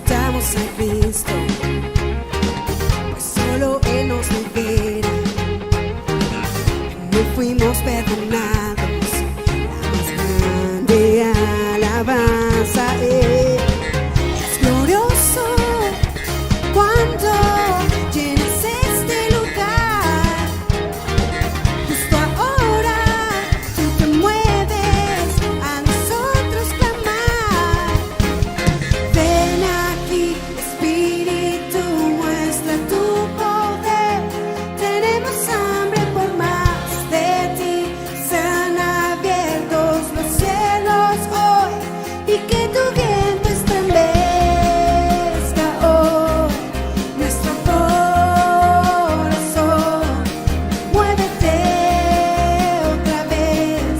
aceptamos a Cristo, pues solo Él nos libera. No fuimos perdonados, la más grande alabanza es glorioso cuando llenas este lugar. Justo ahora tú te mueves a nosotros clamar. Ven aquí, Espíritu, muestra tu poder. Tenemos hambre por más de ti. Sean abiertos los cielos hoy y que tu viento estremezca hoy nuestro corazón. Muévete otra vez,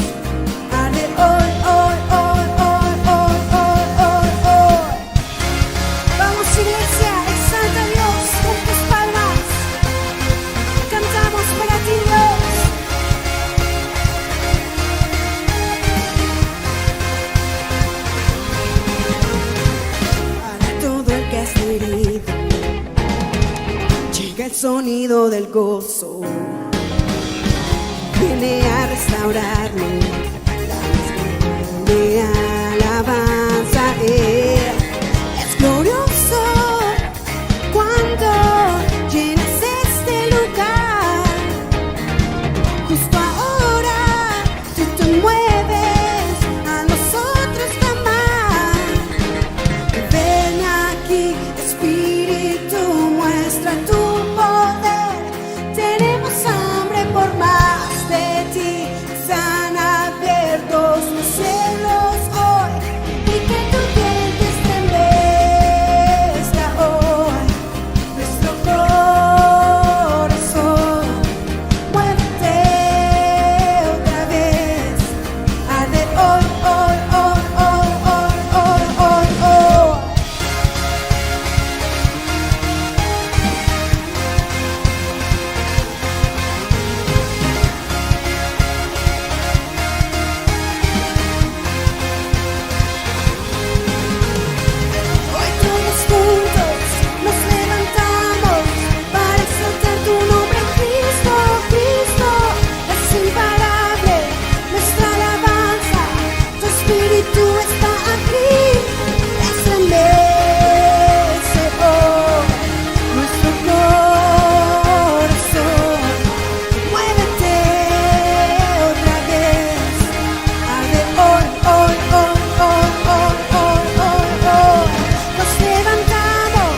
arde hoy, hoy, hoy, hoy, hoy, hoy, hoy, hoy. Vamos, iglesia, exalta a Dios con tus palmas. Cantamos para ti, Dios. Para todo el que está herido, llega el sonido del gozo. Viene a restaurarme. La más grande alabanza es glorioso cuando llenas este lugar. Justo ahora tú te mueves a nosotros clamar. Ven aquí, Espíritu, muestra tu poder. Tenemos hambre por más de ti. Sean abiertos los cielos hoy y que tu viento estremezca hoy nuestro corazón. Muévete otra vez, arde hoy, hoy, hoy, hoy, hoy, hoy, hoy, hoy. Hoy todos juntos nos levantamos para exaltar tu nombre, Cristo, Cristo. Es imparable nuestra alabanza, tu Espíritu está aquí. Estremece hoy nuestro corazón. Muévete otra vez, arde hoy, hoy, hoy, hoy, hoy, hoy, hoy, hoy. Nos levantamos,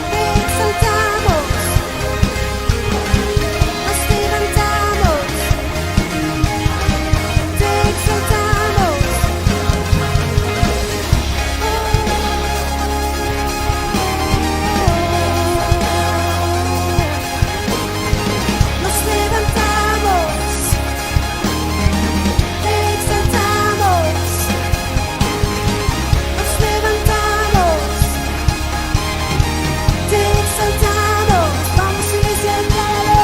te exaltamos. Nos levantamos, te exaltamos. Nos levantamos, te exaltamos. Nos levantamos, te exaltamos. Vamos, iglesia, entralo.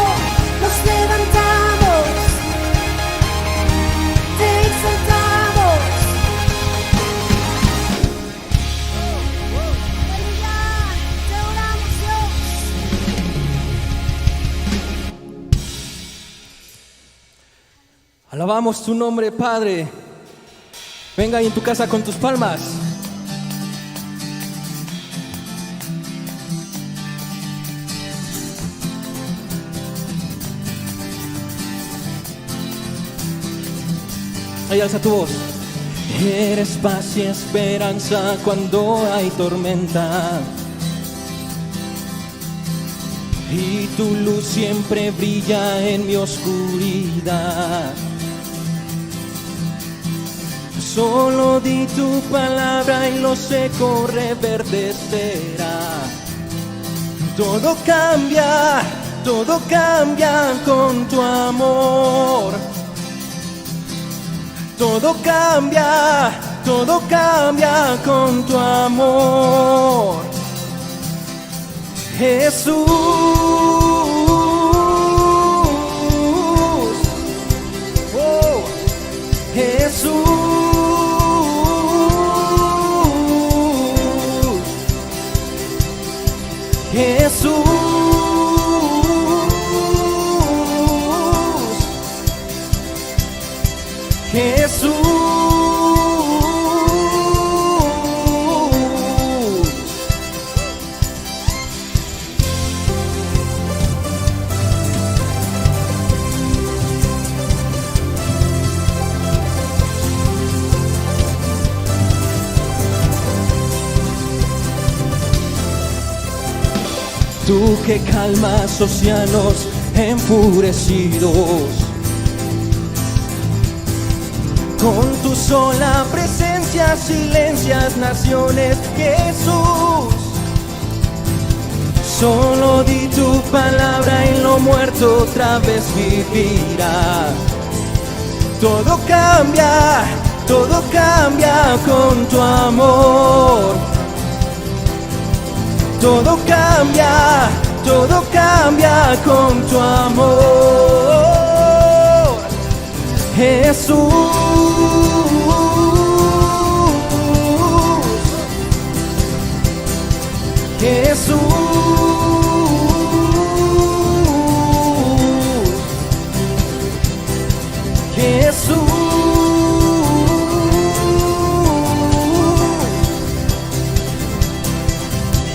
Nos levantamos, te exaltamos. Aleluya, te oramos, Dios. Alabamos tu nombre, Padre. Venga ahí en tu casa con tus palmas. Ahí alza tu voz. Eres paz y esperanza cuando hay tormenta, y tu luz siempre brilla en mi oscuridad. Solo di tu palabra y lo seco reverdecerá. Todo cambia con tu amor. Todo cambia con tu amor. Jesús, oh, Jesús. Jesús, Jesús. Tú que calmas océanos enfurecidos, con tu sola presencia silencias naciones, Jesús. Solo di tu palabra y lo muerto otra vez vivirá. Todo cambia con tu amor. Todo cambia con tu amor, Jesús, Jesús, Jesús.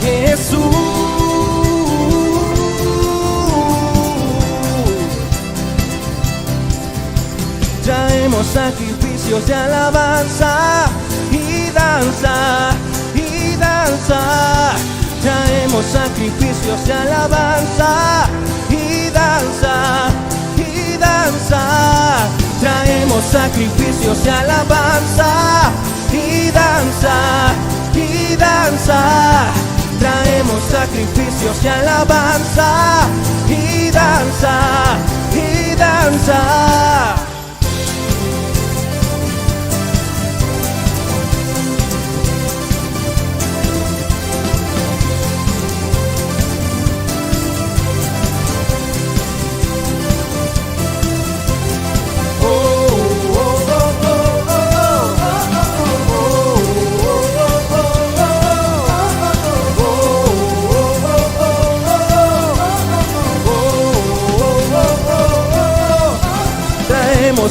Jesús, traemos sacrificios de alabanza y danza, y danza. Traemos sacrificios de alabanza y danza, y danza. Traemos sacrificios de alabanza y danza, y danza. Traemos sacrificios de alabanza y danza, y danza.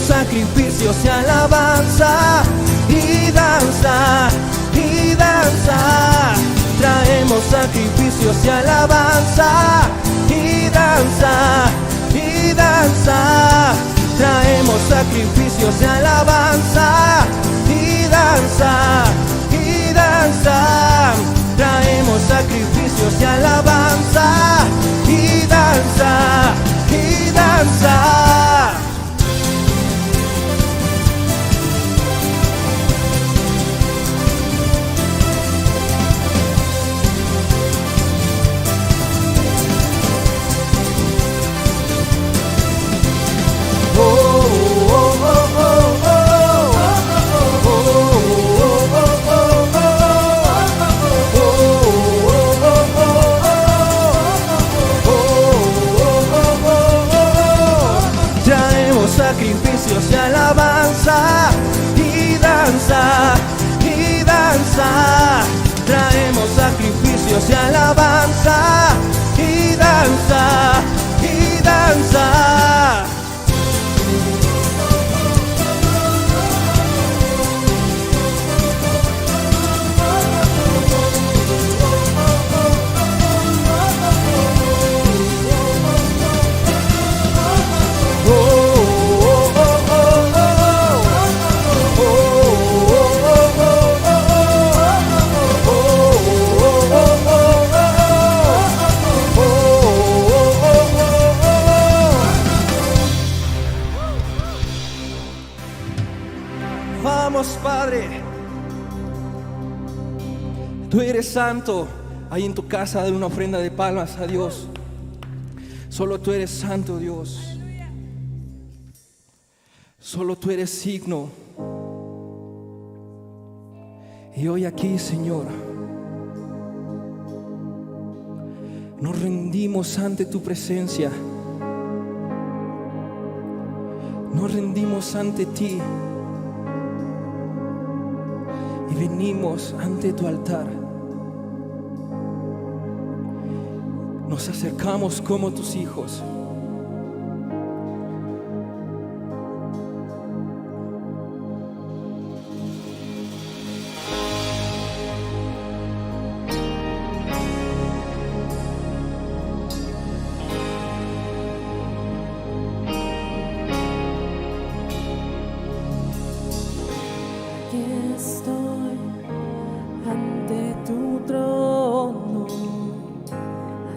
Sacrificios de alabanza y danza, y danza. Traemos sacrificios de alabanza y danza, y danza. Traemos sacrificios de alabanza y danza, y danza. Traemos sacrificios de alabanza y danza, y danza. Sacrificios de alabanza y danza, y danza. Traemos sacrificios de alabanza y danza, y danza. Vamos, Padre. Tú eres santo. Ahí en tu casa, dale una ofrenda de palmas a Dios. Solo tú eres santo, Dios. Solo tú eres digno. Y hoy aquí, Señor, nos rendimos ante tu presencia. Nos rendimos ante ti. Y venimos ante tu altar. nos acercamos como tus hijos. Aquí estoy ante tu trono,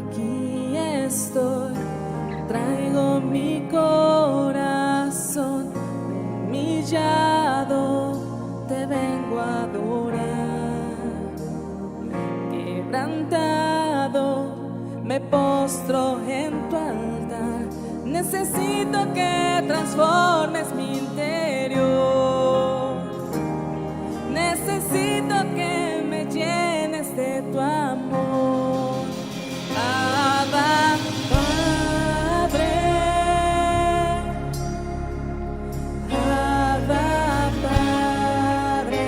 aquí estoy, traigo mi corazón humillado, te vengo a adorar, quebrantado, me postro en tu altar, necesito que transformes mi interior. Necesito que me llenes de tu amor. Abba, Padre. Abba, Padre.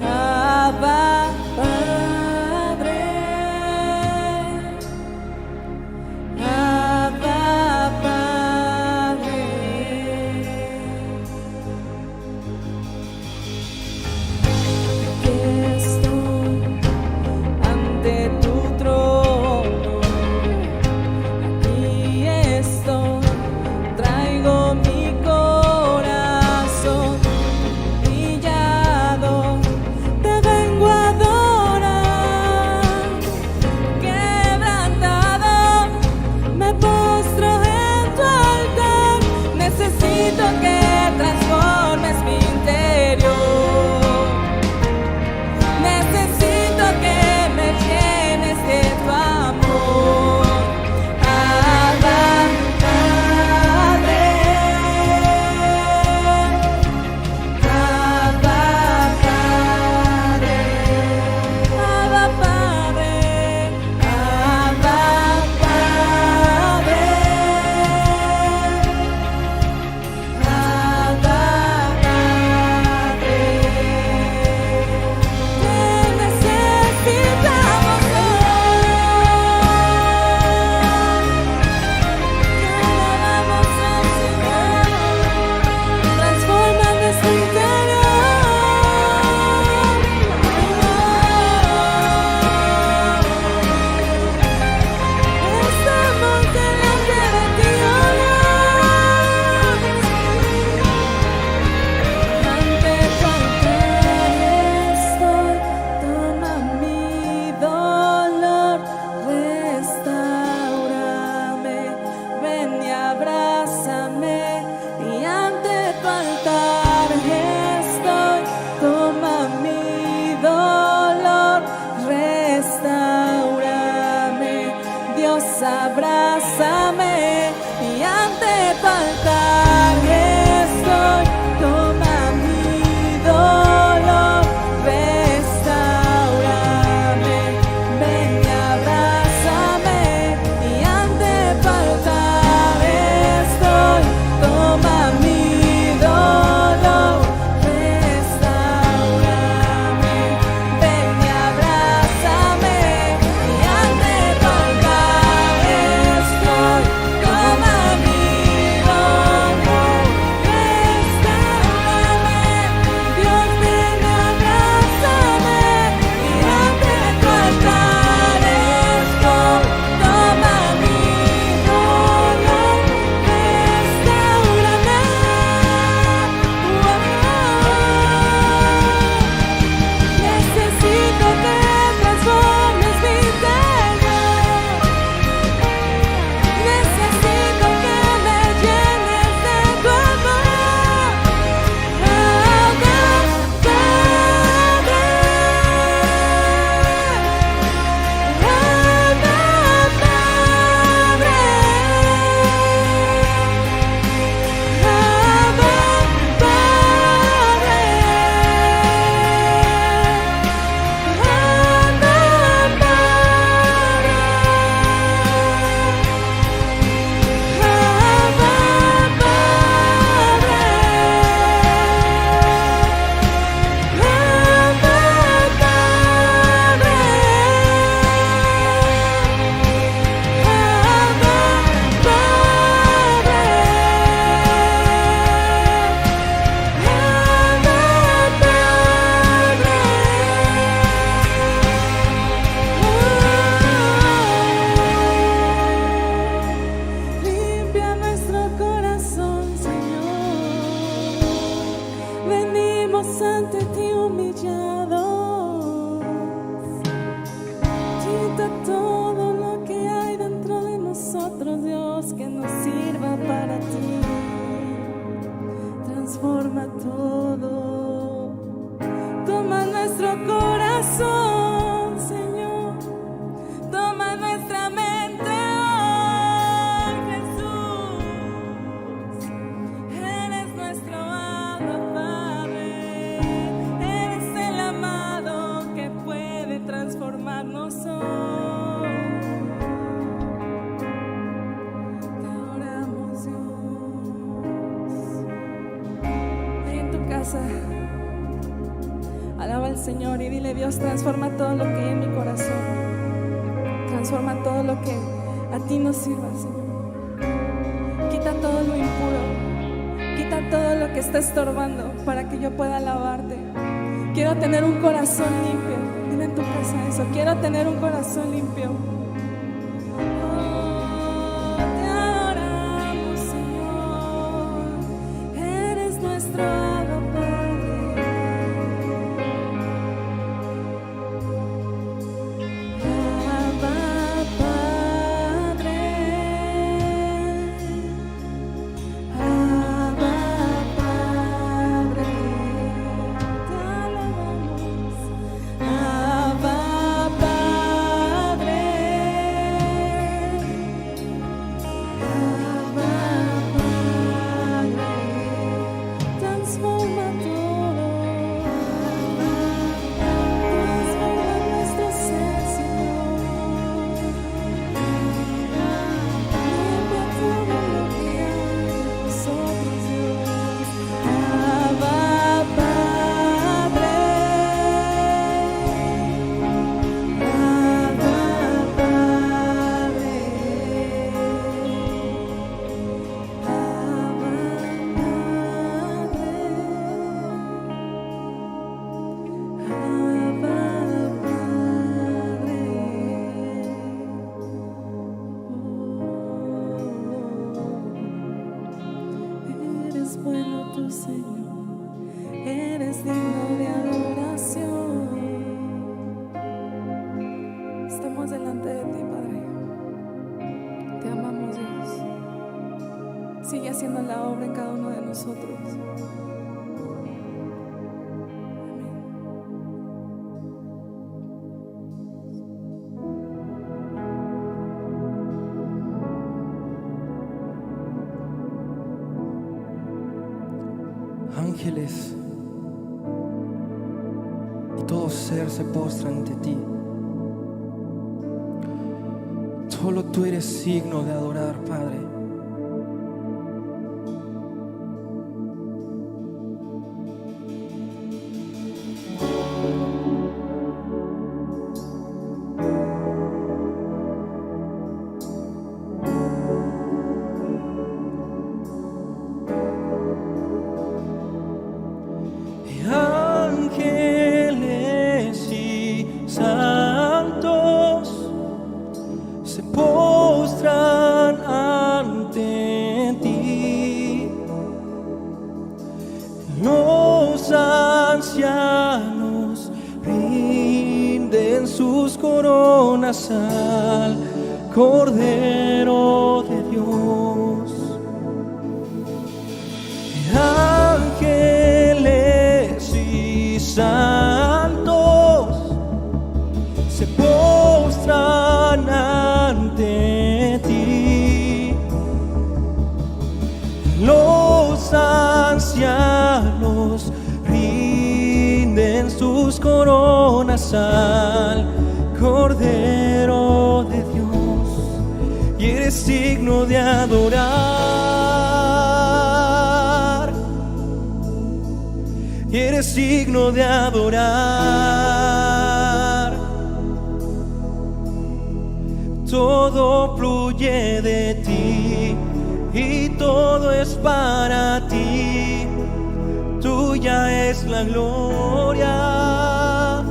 Abba, Padre. Abba, Padre. Estoy ante tu trono, aquí estoy, traigo mi corazón humillado, te vengo a corazón, Señor. Toma nuestra mente hoy, Jesús. Eres nuestro Abba Padre. Eres el amado que puede transformarnos hoy. Te adoramos, Dios. Ahí en tu casa, alaba al Señor y dile: Dios, transforma todo lo que hay en mi corazón. Transforma todo lo que a ti nos sirva, Señor. Quita todo lo impuro. Quita todo lo que está estorbando para que yo pueda alabarte. Quiero tener un corazón limpio. Dile en tu casa eso: quiero tener un corazón limpio. Oh, te adoramos, Señor. Eres nuestro Abba Padre. Abba Padre. Abba Padre. Te alabamos. Abba Padre. Abba Padre. Transforma todo. Transforma nuestro ser, Señor. Limpia todo lo que hay en nosotros, Dios. Abba Padre. Abba Padre. Eres bueno tú, Señor. Eres digno de adoración. Estamos delante de ti, Padre. Te amamos, Dios. Sigue haciendo la obra en cada uno de nosotros. Amén. Ángeles y todo ser se postra ante ti. Solo tú eres digno de adorar, Padre. Ángeles y santos se postran ante ti. Los ancianos rinden sus coronas al Cordero de Dios. Ángeles y santos se postran ante ti. Los ancianos rinden sus coronas al Cordero de Dios. Y eres digno de adorar. Y eres digno de adorar. Todo fluye de ti y todo es para ti. Tuya es la gloria.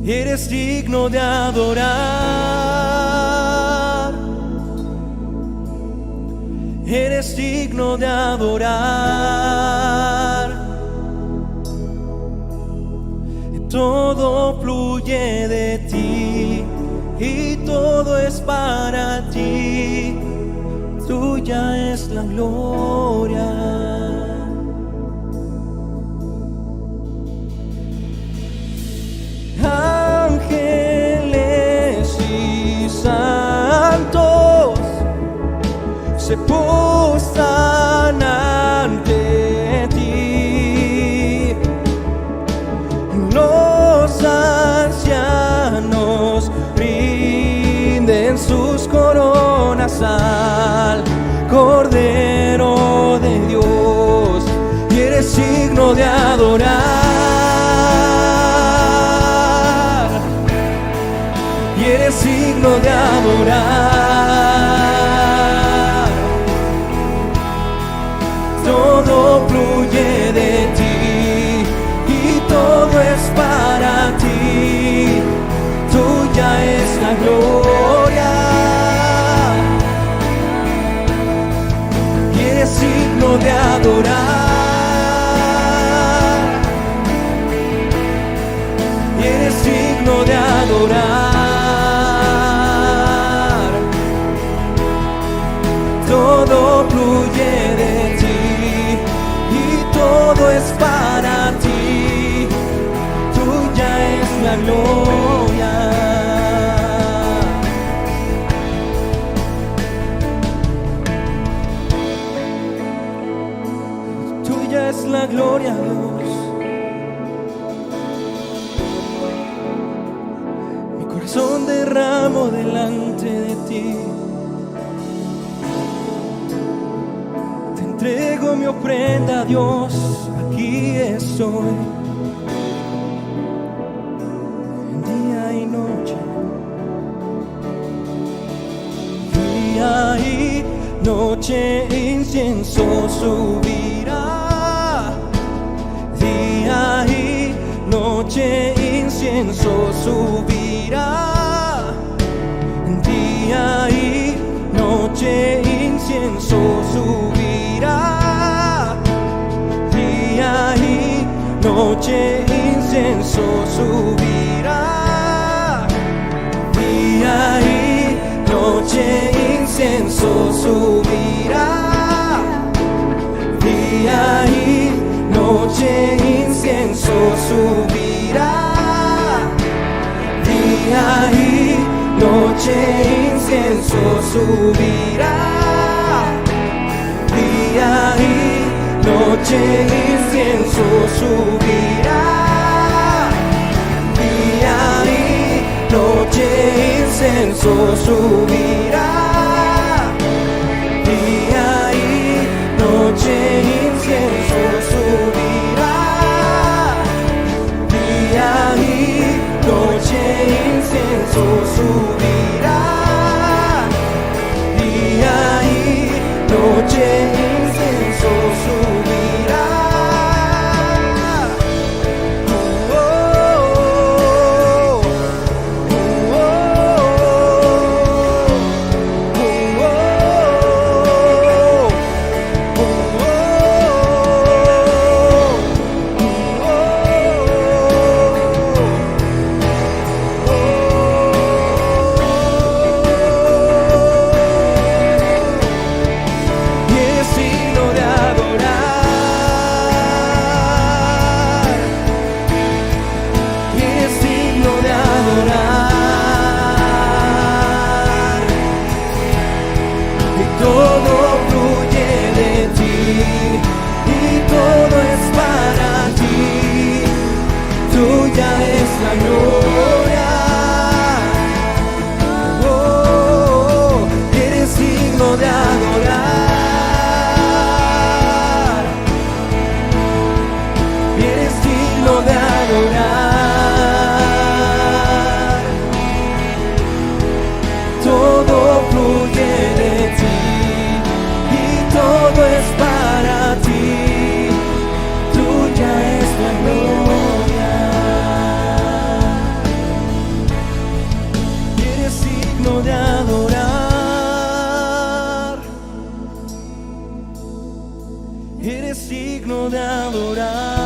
Eres digno de adorar. Eres digno de adorar. Todo fluye de ti y todo es para ti. Tuya es la gloria. santos se postran ante ti. Los ancianos rinden sus coronas al Cordero de Dios, y eres digno de adorar, y eres digno de adorar. Todo fluye de ti y todo es para ti. Tuya es la gloria y eres digno de adorar, y eres digno de adorar. Todo fluye de ti y todo es para ti. Tuya es la gloria. Tuya es la gloria, Dios. Mi corazón derramo delante de ti. Te entrego mi ofrenda, Dios. Aquí estoy. Día y noche. Día y noche incienso subirá. Día y noche incienso subirá. Día y noche incienso subirá. Día y noche incienso subirá. Día y noche incienso subirá. Día y noche incienso subirá. Día y noche incienso subirá. Día y noche incienso subirá. Día y noche incienso subirá. Día y noche incienso subirá. Día y noche incienso subirá. Día y noche incienso subirá. Oh, oh, y es digno de adorar, y es digno de adorar, y todo fluye de ti, y todo es para ti. Tuya es la gloria. Oh, eres digno de adorar, eres digno de adorar. Todo fluye de ti y todo es para ti. Tuya es la gloria. Eres digno de adorar. Eres digno de adorar.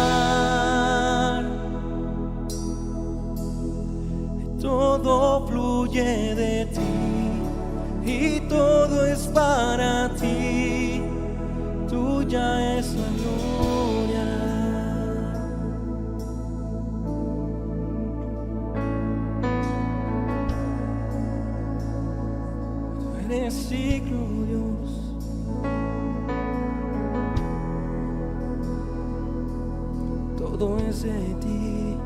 Todo fluye de ti y todo es para ti. Tuya es la gloria. eres digno, Dios. Todo es de ti.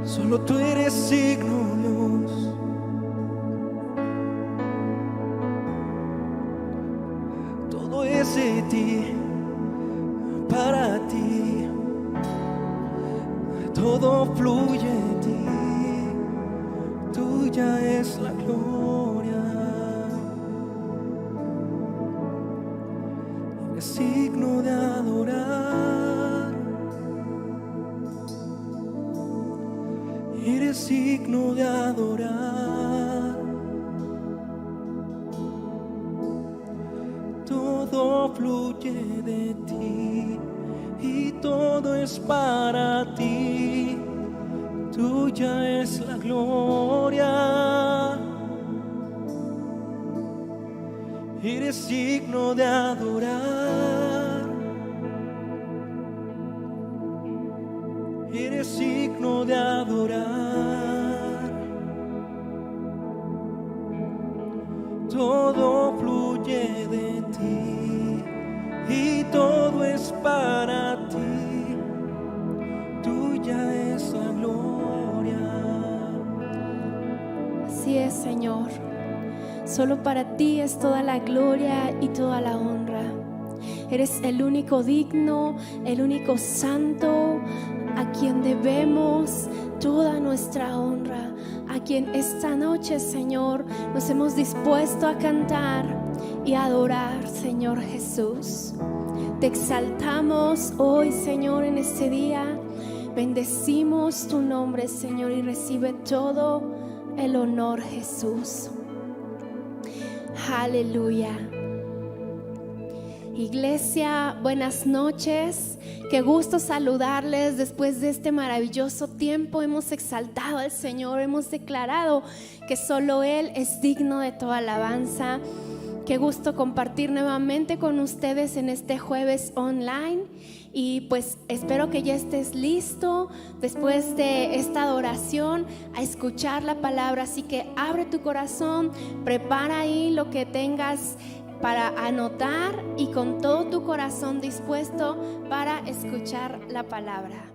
Solo tú eres digno, Dios. Todo es de ti, para ti. Todo fluye de ti. Tuya es la gloria. Eres digno de adorar. Eres digno de adorar. Todo fluye de ti y todo es para ti. Tuya es la gloria. Eres digno de adorar. Eres digno de adorar. Todo fluye de ti y todo es para ti. Tuya es la gloria. Así es, Señor. Solo para ti es toda la gloria y toda la honra. Eres el único digno, el único santo, a quien debemos toda nuestra honra, a quien esta noche, Señor, nos hemos dispuesto a cantar y a adorar, Señor Jesús. Te exaltamos hoy, Señor, en este día. Bendecimos tu nombre, Señor, y recibe todo el honor, Jesús. Aleluya. Iglesia, buenas noches. Qué gusto saludarles después de este maravilloso tiempo. Hemos exaltado al Señor, hemos declarado que solo Él es digno de toda alabanza. Qué gusto compartir nuevamente con ustedes en este jueves online. Y pues espero que ya estés listo después de esta adoración a escuchar la palabra. Así que abre tu corazón, prepara ahí lo que tengas para anotar y con todo tu corazón dispuesto para escuchar la palabra.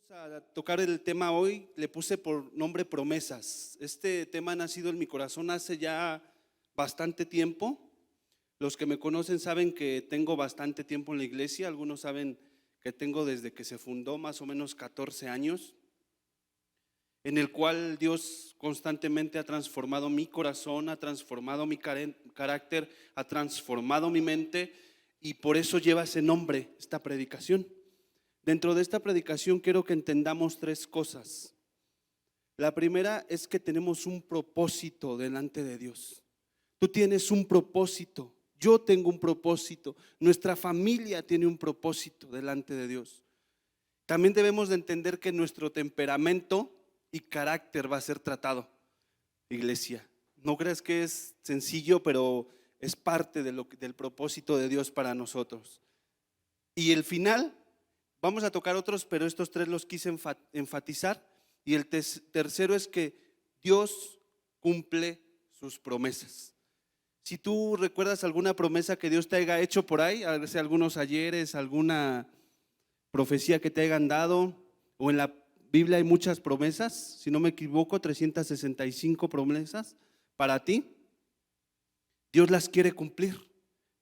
Vamos a tocar el tema hoy, le puse por nombre promesas. Este tema ha nacido en mi corazón hace ya bastante tiempo. Los que me conocen saben que tengo bastante tiempo en la iglesia, algunos saben que tengo desde que se fundó más o menos 14 años, en el cual Dios constantemente ha transformado mi corazón, ha transformado mi carácter, ha transformado mi mente, y por eso lleva ese nombre, esta predicación. Dentro de esta predicación quiero que entendamos tres cosas. La primera es que tenemos un propósito delante de Dios. Tú tienes un propósito, yo tengo un propósito, nuestra familia tiene un propósito delante de Dios. También debemos de entender que nuestro temperamento y carácter va a ser tratado, iglesia. No creas que es sencillo, pero es parte de del propósito de Dios para nosotros. Y el final, vamos a tocar otros, pero estos tres los quise enfatizar. Y el tercero es que Dios cumple sus promesas. Si tú recuerdas alguna promesa que Dios te haya hecho por ahí, a veces algunos ayeres, alguna profecía que te hayan dado, o en la Biblia hay muchas promesas, si no me equivoco, 365 promesas para ti. Dios las quiere cumplir,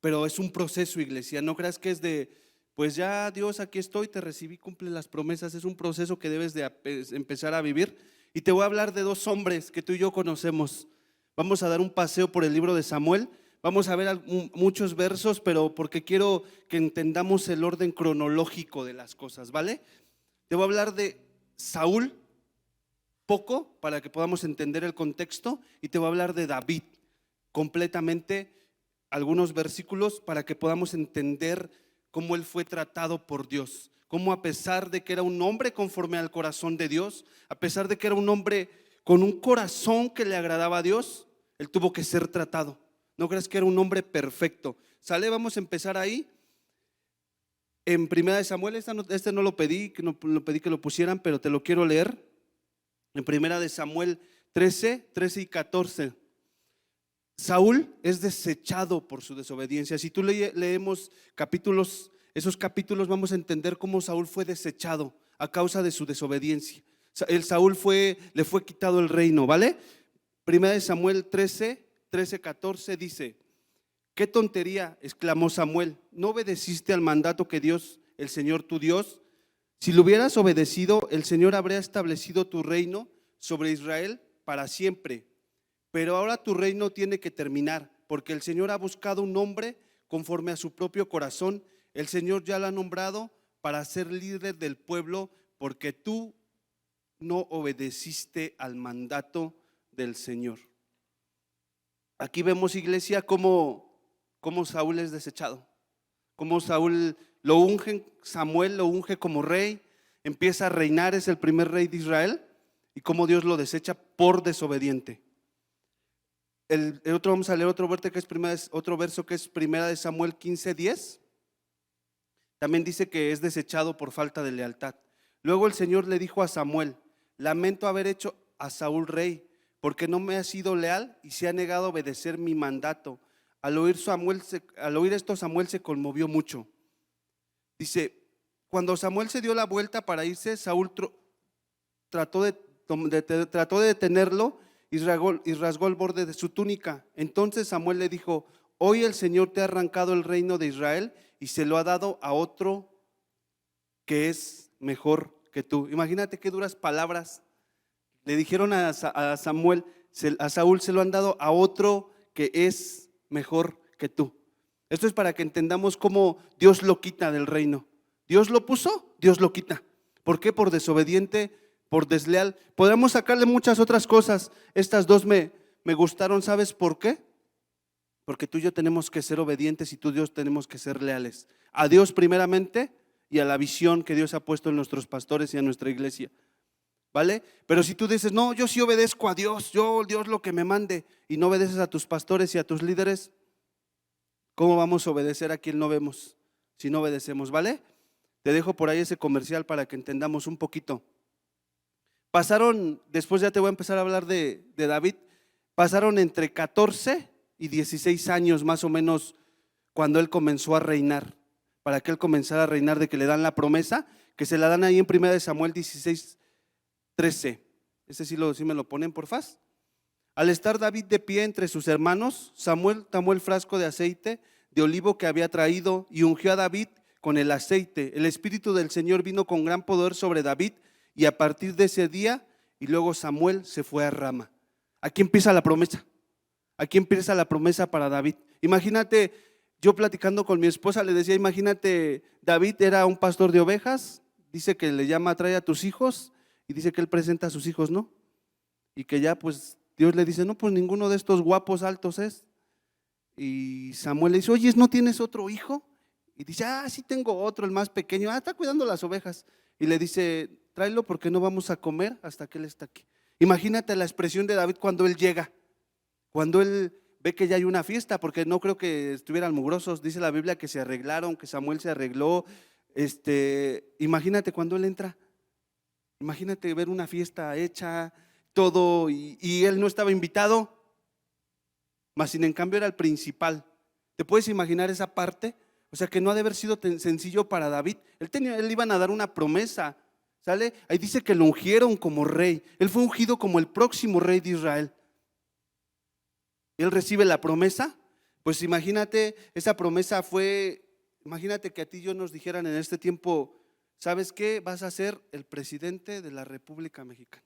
pero es un proceso, iglesia. No creas que es de, pues ya Dios, aquí estoy, te recibí, cumple las promesas. Es un proceso que debes de empezar a vivir. Y te voy a hablar de dos hombres que tú y yo conocemos. Vamos a dar un paseo por el libro de Samuel. Vamos a ver muchos versos, pero porque quiero que entendamos el orden cronológico de las cosas, ¿vale? Te voy a hablar de Saúl, poco, para que podamos entender el contexto, y te voy a hablar de David, completamente, algunos versículos para que podamos entender cómo él fue tratado por Dios, cómo a pesar de que era un hombre conforme al corazón de Dios, a pesar de que era un hombre con un corazón que le agradaba a Dios, Él tuvo que ser tratado. No creas que era un hombre perfecto. ¿Sale? Vamos a empezar ahí. En Primera de Samuel, este no lo pedí, que no lo pedí que lo pusieran, pero te lo quiero leer. En Primera de Samuel 13 y 14. Saúl es desechado por su desobediencia. Si tú leemos capítulos, esos capítulos, vamos a entender cómo Saúl fue desechado a causa de su desobediencia. Saúl le fue quitado el reino, ¿vale? Primera de Samuel 14 dice: ¿qué tontería?, exclamó Samuel, ¿no obedeciste al mandato que Dios, el Señor tu Dios? Si lo hubieras obedecido, el Señor habría establecido tu reino sobre Israel para siempre. Pero ahora tu reino tiene que terminar, porque el Señor ha buscado un hombre conforme a su propio corazón. El Señor ya lo ha nombrado para ser líder del pueblo, porque tú no obedeciste al mandato del Señor. Aquí vemos, iglesia, cómo Saúl es desechado, cómo Saúl Samuel lo unge como rey, empieza a reinar, es el primer rey de Israel, y cómo Dios lo desecha por desobediente. Vamos a leer otro verso que es Primera de Samuel 15:10. También dice que es desechado por falta de lealtad. Luego el Señor le dijo a Samuel: lamento haber hecho a Saúl rey, porque no me ha sido leal y se ha negado a obedecer mi mandato. Al oír esto, Samuel se conmovió mucho. Dice: cuando Samuel se dio la vuelta para irse, Saúl trató de detenerlo y rasgó el borde de su túnica. Entonces Samuel le dijo: hoy el Señor te ha arrancado el reino de Israel y se lo ha dado a otro que es mejor que tú. Imagínate qué duras palabras le dijeron a Samuel: a Saúl se lo han dado a otro que es mejor que tú. Esto es para que entendamos cómo Dios lo quita del reino. Dios lo puso, Dios lo quita. ¿Por qué? Por desobediente, por desleal. Podríamos sacarle muchas otras cosas. Estas dos me gustaron. ¿Sabes por qué? Porque tú y yo tenemos que ser obedientes, y tú y Dios tenemos que ser leales a Dios primeramente y a la visión que Dios ha puesto en nuestros pastores y a nuestra iglesia, ¿vale? Pero si tú dices: no, yo sí obedezco a Dios, Dios lo que me mande, y no obedeces a tus pastores y a tus líderes, ¿cómo vamos a obedecer a quien no vemos si no obedecemos? ¿Vale? Te dejo por ahí ese comercial para que entendamos un poquito. Después ya te voy a empezar a hablar de David. Pasaron entre 14 y 16 años más o menos cuando él comenzó a reinar, para que él comenzara a reinar, de que le dan la promesa, que se la dan ahí en 1 Samuel 16:13. Ese sí me lo ponen, porfa. Al estar David de pie entre sus hermanos, Samuel tomó el frasco de aceite de olivo que había traído y ungió a David con el aceite. El Espíritu del Señor vino con gran poder sobre David, y a partir de ese día, y luego Samuel se fue a Rama. Aquí empieza la promesa. Aquí empieza la promesa para David. Imagínate, yo platicando con mi esposa le decía: imagínate, David era un pastor de ovejas, dice que le llama: trae a tus hijos, y dice que él presenta a sus hijos, ¿no? Y que ya pues Dios le dice: no, pues ninguno de estos guapos altos es. Y Samuel le dice: oye, ¿no tienes otro hijo? Y dice: sí tengo otro, el más pequeño, está cuidando las ovejas. Y le dice: tráelo porque no vamos a comer hasta que él está aquí. Imagínate la expresión de David cuando él llega, cuando él ve que ya hay una fiesta, porque no creo que estuvieran mugrosos. Dice la Biblia que se arreglaron, que Samuel se arregló. Imagínate cuando él entra, imagínate ver una fiesta hecha, todo, y él no estaba invitado, mas sin en cambio era el principal. ¿Te puedes imaginar esa parte? O sea, que no ha de haber sido tan sencillo para David. Él iban a dar una promesa, ¿sale? Ahí dice que lo ungieron como rey. Él fue ungido como el próximo rey de Israel. Él recibe la promesa. Pues imagínate, esa promesa imagínate que a ti y yo nos dijeran en este tiempo: ¿sabes qué? Vas a ser el presidente de la República Mexicana.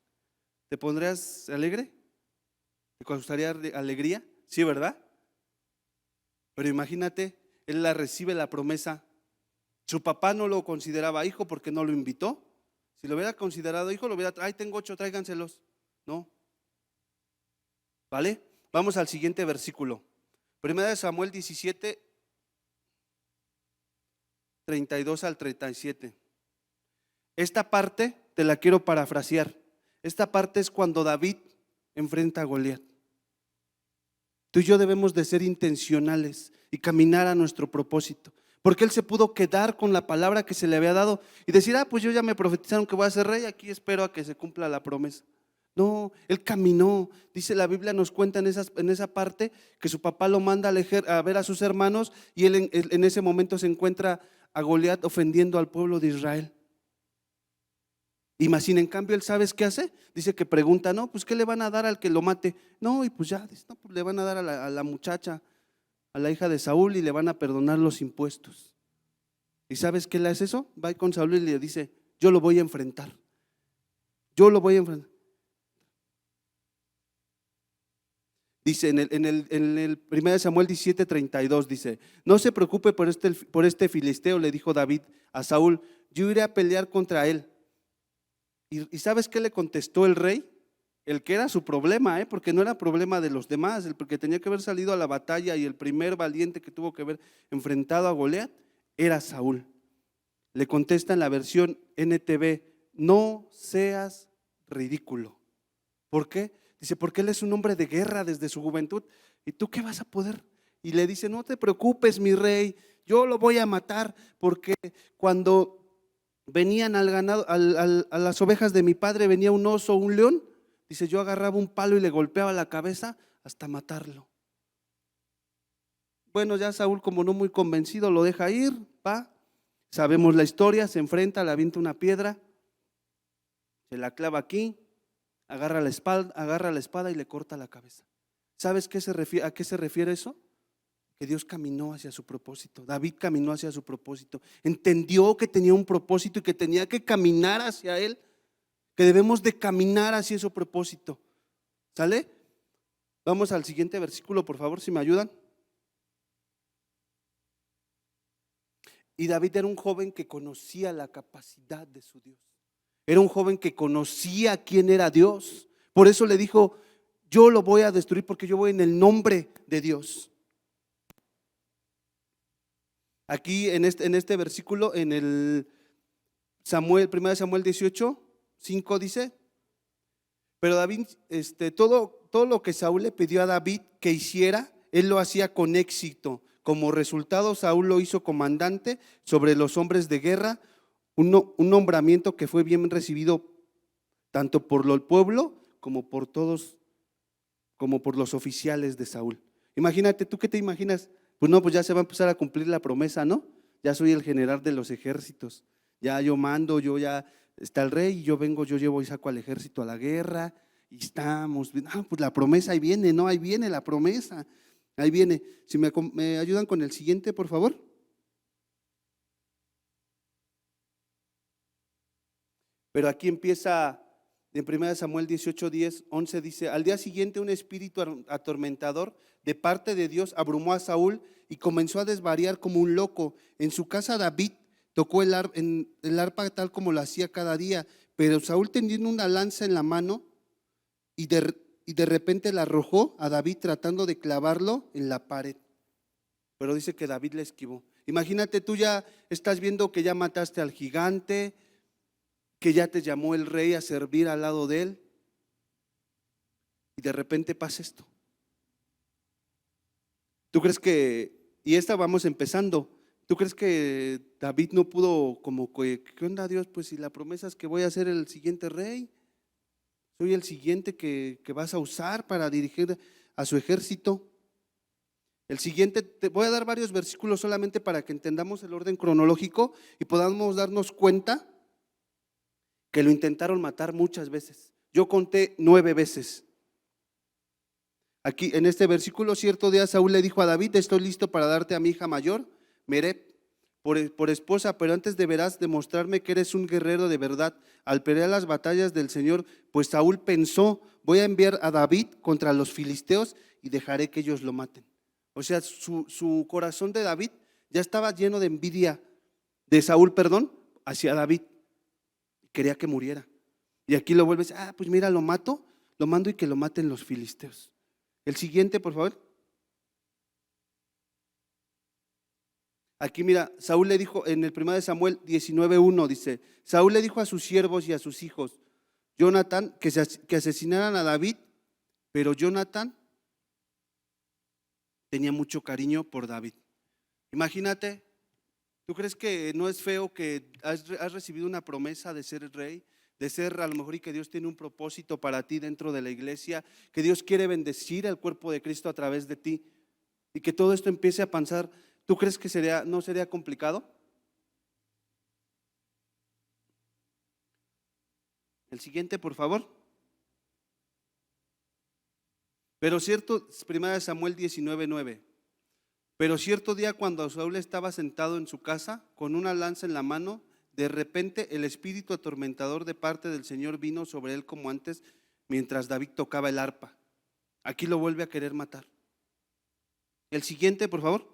¿Te pondrías alegre? ¿Te causaría alegría? Sí, ¿verdad? Pero imagínate, él recibe la promesa. Su papá no lo consideraba hijo porque no lo invitó. Si lo hubiera considerado hijo, tengo 8, tráiganselos. No. ¿Vale? Vamos al siguiente versículo. 1 Samuel 17, 32 al 37. Esta parte te la quiero parafrasear. Esta parte es cuando David enfrenta a Goliat. Tú y yo debemos de ser intencionales y caminar a nuestro propósito. Porque él se pudo quedar con la palabra que se le había dado y decir, pues yo ya me profetizaron que voy a ser rey, aquí espero a que se cumpla la promesa. No, él caminó. Dice la Biblia, nos cuenta en esa parte que su papá lo manda a ver a sus hermanos y él en ese momento se encuentra a Goliat ofendiendo al pueblo de Israel. Y más sin en cambio él, ¿sabes qué hace? Dice que pregunta, no, pues ¿qué le van a dar al que lo mate? No, y pues ya, dice, no, pues le van a dar a la muchacha, a la hija de Saúl, y le van a perdonar los impuestos. ¿Y sabes qué le hace eso? Va con Saúl y le dice, yo lo voy a enfrentar. Yo lo voy a enfrentar. Dice en el 1 Samuel 17:32, dice, no se preocupe por este filisteo, le dijo David a Saúl, yo iré a pelear contra él. ¿Y sabes qué le contestó el rey? El que era su problema, porque no era problema de los demás, el que tenía que haber salido a la batalla y el primer valiente que tuvo que haber enfrentado a Goliat era Saúl. Le contesta en la versión NTV, no seas ridículo. ¿Por qué? Dice, porque él es un hombre de guerra desde su juventud. ¿Y tú qué vas a poder? Y le dice, no te preocupes, mi rey, yo lo voy a matar, porque cuando venían al ganado, a las ovejas de mi padre, venía un oso o un león, dice, yo agarraba un palo y le golpeaba la cabeza hasta matarlo. Bueno, ya Saúl, como no muy convencido, lo deja ir, va. Sabemos la historia, se enfrenta, le avienta una piedra, se la clava aquí, agarra la espada y le corta la cabeza. ¿Sabes a qué se refiere eso? Que Dios caminó hacia su propósito. David caminó hacia su propósito. Entendió que tenía un propósito y que tenía que caminar hacia él, que debemos de caminar hacia ese propósito. ¿Sale? Vamos al siguiente versículo, por favor, si me ayudan. Y David era un joven que conocía la capacidad de su Dios. Era un joven que conocía quién era Dios. Por eso le dijo, yo lo voy a destruir porque yo voy en el nombre de Dios. Aquí en este versículo, en el 1 Samuel 18:5 dice, pero David, todo lo que Saúl le pidió a David que hiciera, él lo hacía con éxito. Como resultado, Saúl lo hizo comandante sobre los hombres de guerra, un nombramiento que fue bien recibido tanto por el pueblo como por los oficiales de Saúl. Imagínate, ¿tú qué te imaginas? Pues no, pues ya se va a empezar a cumplir la promesa, ¿no? Ya soy el general de los ejércitos, ya yo mando, ya está el rey y yo vengo, yo llevo y saco al ejército a la guerra y estamos, pues la promesa ahí viene, ¿no? Ahí viene la promesa, ahí viene. Si me ayudan con el siguiente, por favor. Pero aquí empieza en 1 Samuel 18:10-11 dice, al día siguiente un espíritu atormentador de parte de Dios abrumó a Saúl y comenzó a desvariar como un loco. En su casa David tocó el arpa tal como lo hacía cada día, pero Saúl teniendo una lanza en la mano y de repente la arrojó a David tratando de clavarlo en la pared. Pero dice que David le esquivó. Imagínate, tú ya estás viendo que ya mataste al gigante, que ya te llamó el rey a servir al lado de él, y de repente pasa esto. ¿Tú crees que, y vamos empezando, tú crees que David no pudo como, ¿qué onda Dios? Pues si la promesa es que voy a ser el siguiente rey, soy el siguiente que vas a usar para dirigir a su ejército. El siguiente, te voy a dar varios versículos solamente para que entendamos el orden cronológico y podamos darnos cuenta que lo intentaron matar muchas veces. Yo conté 9 veces. Aquí en este versículo, cierto día Saúl le dijo a David, estoy listo para darte a mi hija mayor, Merab, por esposa, pero antes deberás demostrarme que eres un guerrero de verdad al pelear las batallas del Señor. Pues Saúl pensó, voy a enviar a David contra los filisteos y dejaré que ellos lo maten. O sea, su corazón de David ya estaba lleno de envidia, de Saúl, hacia David. Quería que muriera. Y aquí lo vuelves, pues mira, lo mando y que lo maten los filisteos. El siguiente, por favor. Aquí mira, Saúl le dijo en el 1 Samuel 19:1, dice, Saúl le dijo a sus siervos y a sus hijos, Jonatán, que asesinaran a David, pero Jonatán tenía mucho cariño por David. Imagínate, ¿tú crees que no es feo que has recibido una promesa de ser el rey? De ser a lo mejor, y que Dios tiene un propósito para ti dentro de la iglesia, que Dios quiere bendecir al cuerpo de Cristo a través de ti, y que todo esto empiece a pasar. ¿Tú crees que no sería complicado? El siguiente, por favor. Pero cierto, 1 Samuel 19:9. Pero cierto día, cuando Saúl estaba sentado en su casa con una lanza en la mano, de repente el espíritu atormentador de parte del Señor vino sobre él como antes, mientras David tocaba el arpa. Aquí lo vuelve a querer matar. El siguiente, por favor.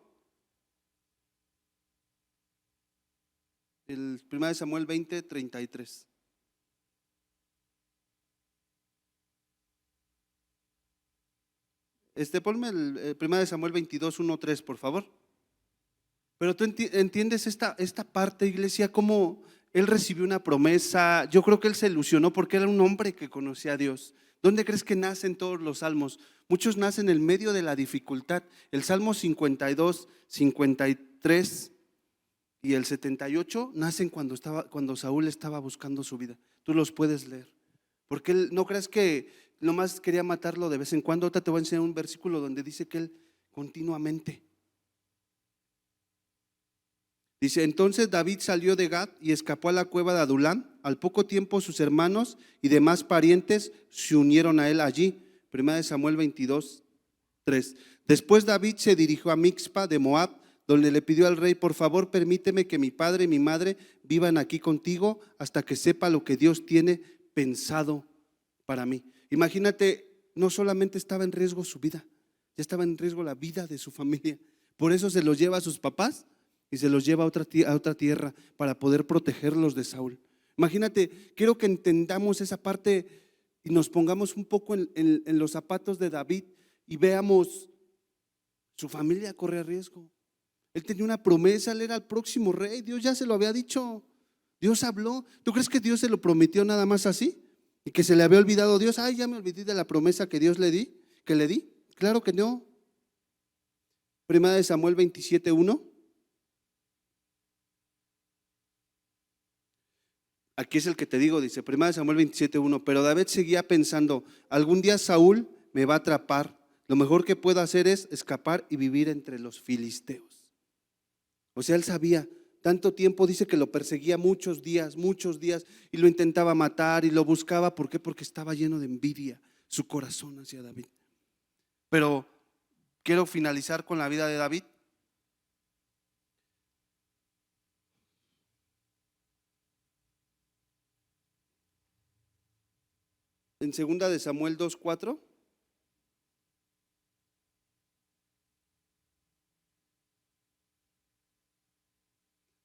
El 1 Samuel 20:33. Ponme el 1 Samuel 22:1-3, por favor. Pero tú entiendes esta parte, iglesia, cómo él recibió una promesa. Yo creo que él se ilusionó porque era un hombre que conocía a Dios. ¿Dónde crees que nacen todos los salmos? Muchos nacen en medio de la dificultad. El Salmo 52, 53 y el 78 nacen cuando Saúl estaba buscando su vida. Tú los puedes leer. Porque él, no creas que nomás quería matarlo de vez en cuando. Ahorita te voy a enseñar un versículo donde dice que él continuamente. Dice: entonces David salió de Gad y escapó a la cueva de Adulam. Al poco tiempo sus hermanos y demás parientes se unieron a él allí. 1 Samuel 22:3. Después David se dirigió a Mixpa de Moab, donde le pidió al rey: por favor, permíteme que mi padre y mi madre vivan aquí contigo hasta que sepa lo que Dios tiene pensado para mí. Imagínate, no solamente estaba en riesgo su vida, ya estaba en riesgo la vida de su familia. Por eso se los lleva a sus papás y se los lleva a otra tierra para poder protegerlos de Saúl. Imagínate, quiero que entendamos esa parte y nos pongamos un poco en los zapatos de David y veamos, su familia corre riesgo. Él tenía una promesa, él era el próximo rey, Dios ya se lo había dicho, Dios habló. ¿Tú crees que Dios se lo prometió nada más así? Y que se le había olvidado Dios. Ay, ya me olvidé de la promesa que Dios le di. Claro que no. 1 Samuel 27:1. Aquí es el que te digo, dice 1 Samuel 27:1. Pero David seguía pensando: algún día Saúl me va a atrapar. Lo mejor que puedo hacer es escapar y vivir entre los filisteos. O sea, él sabía. Tanto tiempo, dice que lo perseguía muchos días y lo intentaba matar y lo buscaba. ¿Por qué? Porque estaba lleno de envidia su corazón hacia David. Pero quiero finalizar con la vida de David. En 2 de Samuel 2:4.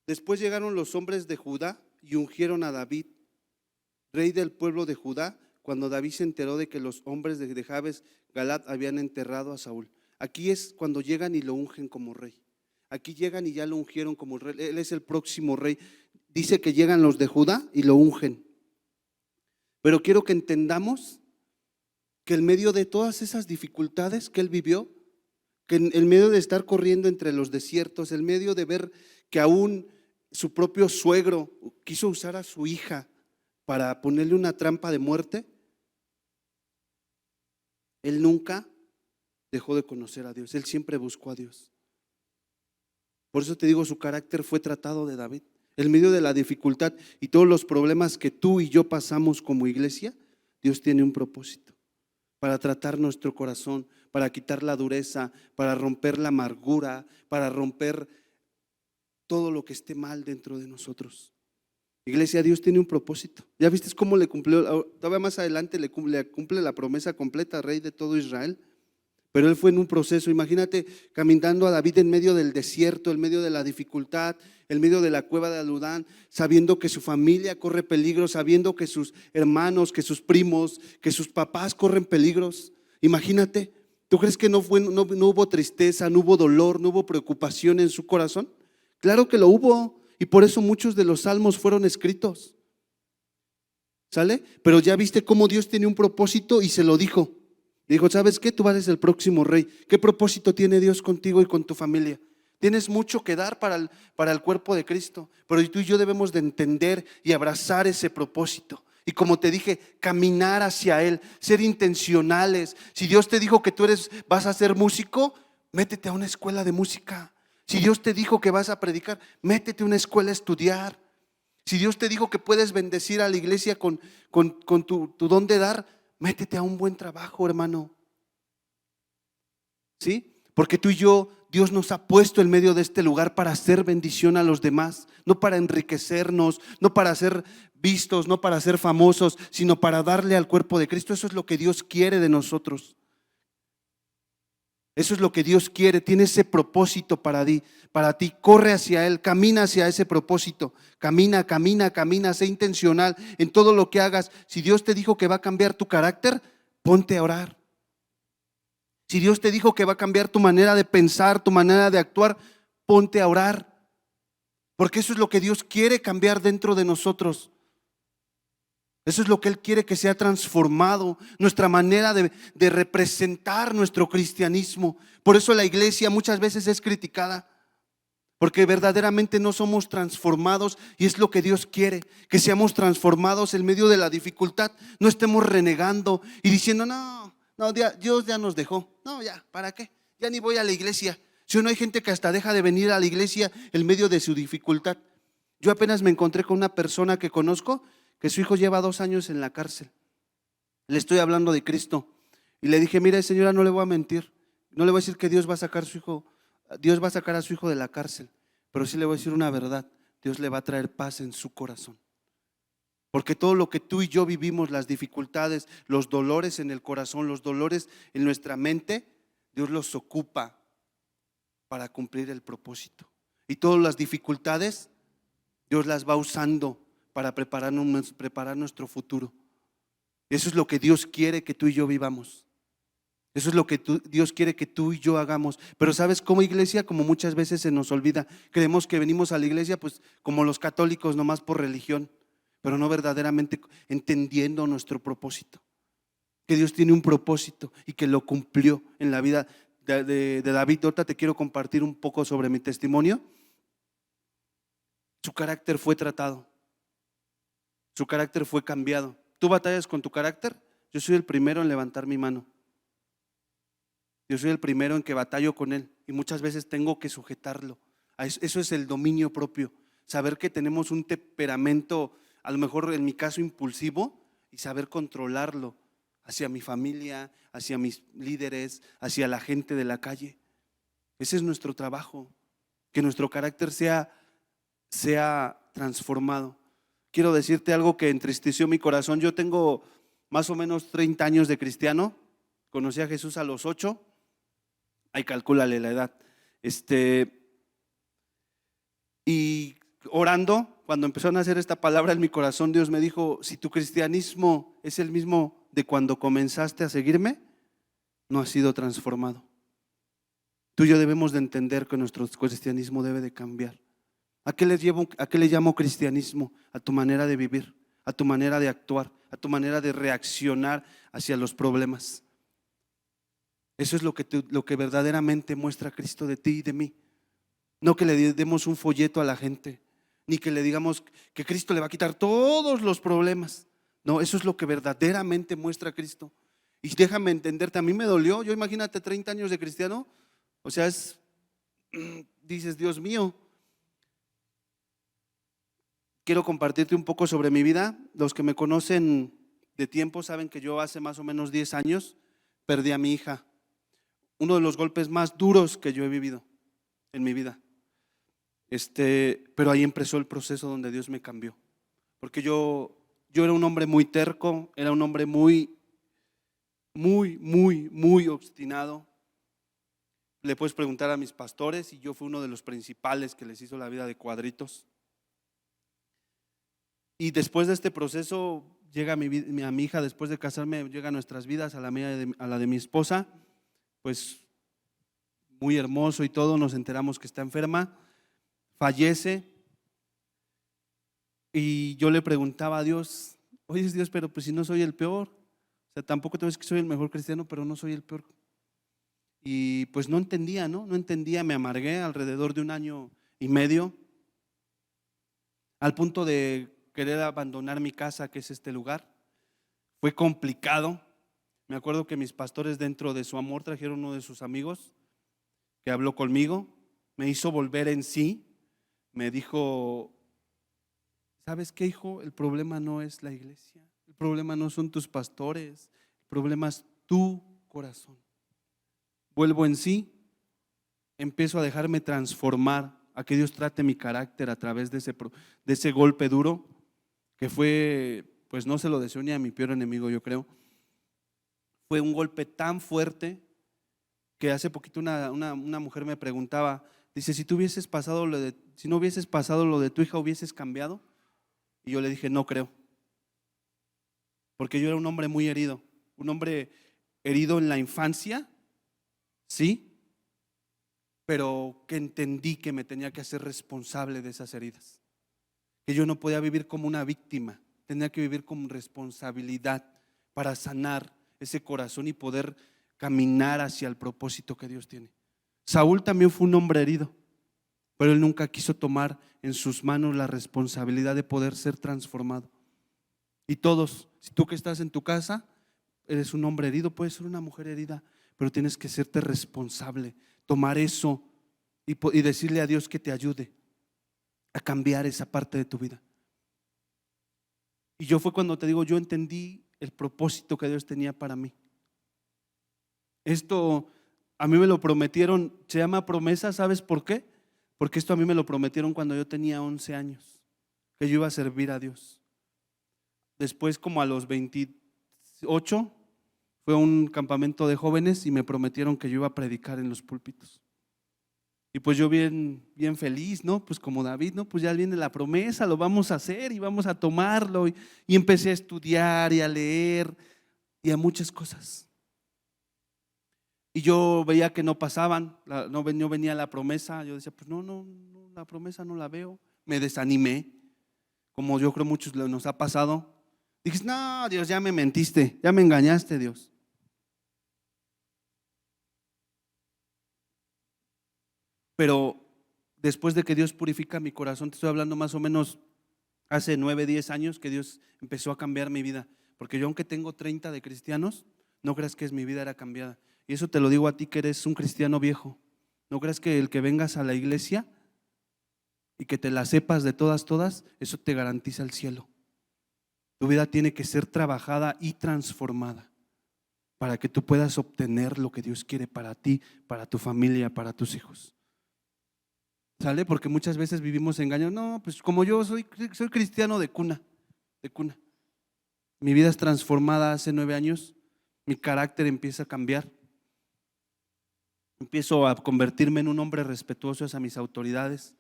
Después llegaron los hombres de Judá y ungieron a David, rey del pueblo de Judá, cuando David se enteró de que los hombres de Jabes Galad habían enterrado a Saúl. Aquí es cuando llegan y lo ungen como rey. Aquí llegan y ya lo ungieron como rey. Él es el próximo rey. Dice que llegan los de Judá y lo ungen. Pero quiero que entendamos que en medio de todas esas dificultades que él vivió, que en medio de estar corriendo entre los desiertos, en medio de ver que aún su propio suegro quiso usar a su hija para ponerle una trampa de muerte, él nunca dejó de conocer a Dios. Él siempre buscó a Dios. Por eso te digo, su carácter fue tratado de David. En medio de la dificultad y todos los problemas que tú y yo pasamos como iglesia, Dios tiene un propósito para tratar nuestro corazón, para quitar la dureza, para romper la amargura, para romper todo lo que esté mal dentro de nosotros. Iglesia, Dios tiene un propósito. ¿Ya viste cómo le cumplió? Todavía más adelante le cumple la promesa completa, rey de todo Israel. Pero él fue en un proceso. Imagínate caminando a David en medio del desierto, en medio de la dificultad, en medio de la cueva de Adulán, sabiendo que su familia corre peligro, sabiendo que sus hermanos, que sus primos, que sus papás corren peligros. Imagínate, ¿tú crees que no hubo tristeza, no hubo dolor, no hubo preocupación en su corazón? Claro que lo hubo, y por eso muchos de los salmos fueron escritos. ¿Sale? Pero ya viste cómo Dios tiene un propósito y se lo dijo. Dijo, ¿sabes qué? Tú vas a ser el próximo rey. ¿Qué propósito tiene Dios contigo y con tu familia? Tienes mucho que dar para el cuerpo de Cristo, pero tú y yo debemos de entender y abrazar ese propósito. Y como te dije, caminar hacia Él, ser intencionales. Si Dios te dijo que vas a ser músico, métete a una escuela de música. Si Dios te dijo que vas a predicar, métete a una escuela a estudiar. Si Dios te dijo que puedes bendecir a la iglesia con tu don de dar, métete a un buen trabajo, hermano. ¿Sí? Porque tú y yo, Dios nos ha puesto en medio de este lugar para hacer bendición a los demás, no para enriquecernos, no para ser vistos, no para ser famosos, sino para darle al cuerpo de Cristo. Eso es lo que Dios quiere de nosotros. Eso es lo que Dios quiere, tiene ese propósito para ti. Corre hacia Él, camina hacia ese propósito. Camina, sé intencional en todo lo que hagas. Si Dios te dijo que va a cambiar tu carácter, ponte a orar. Si Dios te dijo que va a cambiar tu manera de pensar, tu manera de actuar, ponte a orar. Porque eso es lo que Dios quiere cambiar dentro de nosotros. Eso es lo que Él quiere que sea transformado, nuestra manera de representar nuestro cristianismo. Por eso la iglesia muchas veces es criticada, porque verdaderamente no somos transformados, y es lo que Dios quiere, que seamos transformados en medio de la dificultad. No estemos renegando y diciendo, no, Dios ya nos dejó. No, ya, ¿para qué? Ya ni voy a la iglesia. Si no, hay gente que hasta deja de venir a la iglesia en medio de su dificultad. Yo apenas me encontré con una persona que conozco, que su hijo lleva 2 años en la cárcel. Le estoy hablando de Cristo y le dije, mire, señora, no le voy a mentir, no le voy a decir que Dios va a sacar a su hijo de la cárcel, pero sí le voy a decir una verdad: Dios le va a traer paz en su corazón. Porque todo lo que tú y yo vivimos, las dificultades, los dolores en el corazón, los dolores en nuestra mente, Dios los ocupa para cumplir el propósito. Y todas las dificultades Dios las va usando para preparar nuestro futuro. Eso es lo que Dios quiere que tú y yo vivamos. Eso es lo que Dios quiere que tú y yo hagamos. Pero ¿sabes cómo, iglesia? Como muchas veces se nos olvida, creemos que venimos a la iglesia pues como los católicos, nomás por religión, pero no verdaderamente entendiendo nuestro propósito. Que Dios tiene un propósito y que lo cumplió en la vida de David. Ahorita te quiero compartir un poco sobre mi testimonio. Su carácter fue tratado. Su carácter fue cambiado. ¿Tú batallas con tu carácter? Yo soy el primero en levantar mi mano. Yo soy el primero en que batallo con él y muchas veces tengo que sujetarlo. Eso es el dominio propio. Saber que tenemos un temperamento, a lo mejor en mi caso impulsivo, y saber controlarlo hacia mi familia, hacia mis líderes, hacia la gente de la calle. Ese es nuestro trabajo, que nuestro carácter sea transformado. Quiero decirte algo que entristeció mi corazón. Yo tengo más o menos 30 años de cristiano. Conocí a Jesús a los 8. Ahí calcúlale la edad. Y orando, cuando empezó a nacer esta palabra en mi corazón, Dios me dijo: si tu cristianismo es el mismo de cuando comenzaste a seguirme, no has sido transformado. Tú y yo debemos de entender que nuestro cristianismo debe de cambiar. ¿A qué le llamo cristianismo? A tu manera de vivir, a tu manera de actuar, a tu manera de reaccionar hacia los problemas. Eso es lo que verdaderamente muestra Cristo de ti y de mí. No que le demos un folleto a la gente, ni que le digamos que Cristo le va a quitar todos los problemas. No, eso es lo que verdaderamente muestra Cristo. Y déjame entenderte, a mí me dolió. Yo, imagínate, 30 años de cristiano. O sea, dices, Dios mío. Quiero compartirte un poco sobre mi vida. Los que me conocen de tiempo saben que yo hace más o menos 10 años perdí a mi hija. Uno de los golpes más duros que yo he vivido en mi vida. Pero ahí empezó el proceso donde Dios me cambió. Porque yo era un hombre muy terco, era un hombre muy obstinado. Le puedes preguntar a mis pastores y yo fui uno de los principales que les hizo la vida de cuadritos. Y después de este proceso llega a mi hija, después de casarme, llega a nuestras vidas, a la de mi esposa, pues muy hermoso y todo. Nos enteramos que está enferma, fallece, y yo le preguntaba a Dios: oye, Dios, pero pues si no soy el peor, o O sea, tampoco te voy a decir que soy el mejor cristiano, pero no soy el peor. Y pues no entendía, ¿no? No entendía, me amargué alrededor de 1 año y medio, al punto de querer abandonar mi casa, que es este lugar. Fue complicado. Me acuerdo que mis pastores, dentro de su amor, trajeron uno de sus amigos que habló conmigo, me hizo volver en sí, me dijo: ¿sabes qué, hijo? El problema no es la iglesia, el problema no son tus pastores, el problema es tu corazón. Vuelvo en sí, empiezo a dejarme transformar, a que Dios trate mi carácter a través de ese golpe duro, que fue, pues no se lo deseo ni a mi peor enemigo, yo creo. Fue un golpe tan fuerte que hace poquito una mujer me preguntaba, dice: si no hubieses pasado lo de tu hija, ¿hubieses cambiado? Y yo le dije: no creo, porque yo era un hombre muy herido, un hombre herido en la infancia, sí, pero que entendí que me tenía que hacer responsable de esas heridas, que yo no podía vivir como una víctima, tenía que vivir con responsabilidad para sanar ese corazón y poder caminar hacia el propósito que Dios tiene. Saúl también fue un hombre herido, pero él nunca quiso tomar en sus manos la responsabilidad de poder ser transformado. Y todos, si tú que estás en tu casa eres un hombre herido, puedes ser una mujer herida, pero tienes que serte responsable, tomar eso y decirle a Dios que te ayude a cambiar esa parte de tu vida. Y yo fue cuando te digo, yo entendí el propósito que Dios tenía para mí. Esto a mí me lo prometieron, se llama promesa, ¿sabes por qué? Porque esto a mí me lo prometieron cuando yo tenía 11 años, que yo iba a servir a Dios. Después, como a los 28, fue a un campamento de jóvenes y me prometieron que yo iba a predicar en los púlpitos. Y pues yo bien feliz, ¿no? Pues como David, ¿no? Pues ya viene la promesa, lo vamos a hacer y vamos a tomarlo. Y empecé a estudiar y a leer y a muchas cosas. Y yo veía que no pasaban, no venía la promesa. Yo decía, pues no, la promesa no la veo. Me desanimé, como yo creo muchos nos ha pasado. Dije, no, Dios, ya me mentiste, ya me engañaste, Dios. Pero después de que Dios purifica mi corazón, te estoy hablando más o menos hace 9, 10 años que Dios empezó a cambiar mi vida. Porque yo, aunque tengo 30 de cristianos, no creas que mi vida era cambiada. Y eso te lo digo a ti que eres un cristiano viejo. No creas que el que vengas a la iglesia y que te la sepas de todas, eso te garantiza el cielo. Tu vida tiene que ser trabajada y transformada para que tú puedas obtener lo que Dios quiere para ti, para tu familia, para tus hijos. ¿Sale? Porque muchas veces vivimos engañados. No, pues como yo soy cristiano de cuna. Mi vida es transformada hace 9 años. Mi carácter empieza a cambiar. Empiezo a convertirme en un hombre respetuoso hacia mis autoridades.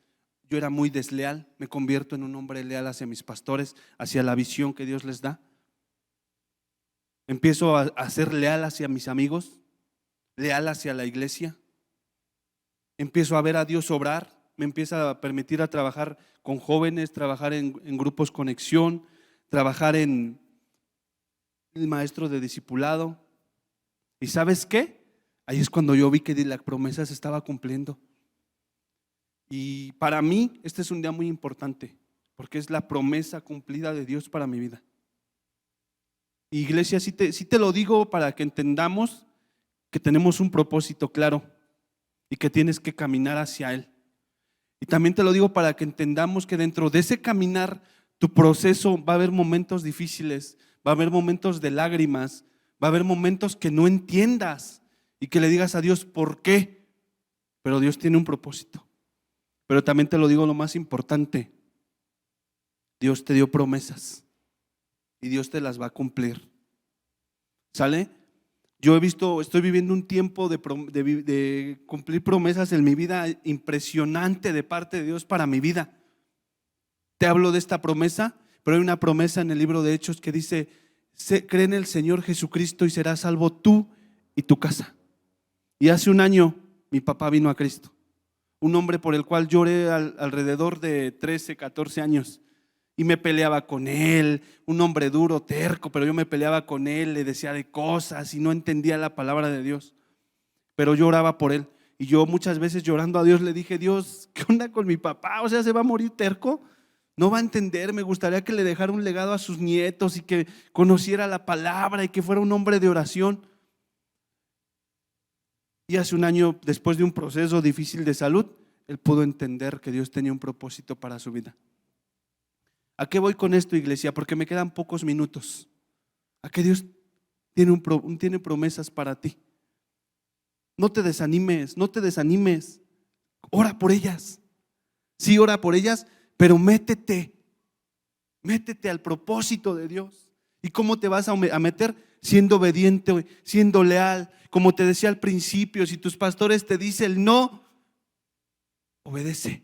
Yo era muy desleal, me convierto en un hombre leal hacia mis pastores, hacia la visión que Dios les da. Empiezo a ser leal hacia mis amigos, leal hacia la iglesia. Empiezo a ver a Dios obrar, me empieza a permitir a trabajar con jóvenes, trabajar en grupos conexión, trabajar en el maestro de discipulado. ¿Y sabes qué? Ahí es cuando yo vi que la promesa se estaba cumpliendo. Y para mí este es un día muy importante, porque es la promesa cumplida de Dios para mi vida. Iglesia, sí te lo digo para que entendamos que tenemos un propósito claro y que tienes que caminar hacia él. Y también te lo digo para que entendamos que dentro de ese caminar, tu proceso va a haber momentos difíciles, va a haber momentos de lágrimas, va a haber momentos que no entiendas y que le digas a Dios ¿por qué? Pero Dios tiene un propósito. Pero también te lo digo lo más importante, Dios te dio promesas y Dios te las va a cumplir. ¿Sale? Yo estoy viviendo un tiempo de cumplir promesas en mi vida impresionante de parte de Dios para mi vida. Te hablo de esta promesa, pero hay una promesa en el libro de Hechos que dice: cree en el Señor Jesucristo y serás salvo tú y tu casa. Y hace 1 año mi papá vino a Cristo, un hombre por el cual lloré alrededor de 13, 14 años. Y me peleaba con él, un hombre duro, terco, pero yo me peleaba con él, le decía de cosas y no entendía la palabra de Dios. Pero yo oraba por él. Y yo muchas veces llorando a Dios le dije: Dios, ¿qué onda con mi papá? O sea, ¿se va a morir terco? No va a entender. Me gustaría que le dejara un legado a sus nietos y que conociera la palabra y que fuera un hombre de oración. Y hace un año, después de un proceso difícil de salud, él pudo entender que Dios tenía un propósito para su vida. ¿A qué voy con esto, iglesia? Porque me quedan pocos minutos. A que Dios tiene promesas para ti. No te desanimes, no te desanimes. Ora por ellas. Sí, ora por ellas, pero métete al propósito de Dios. ¿Y cómo te vas a meter? Siendo obediente, siendo leal. Como te decía al principio, si tus pastores te dicen no, obedece.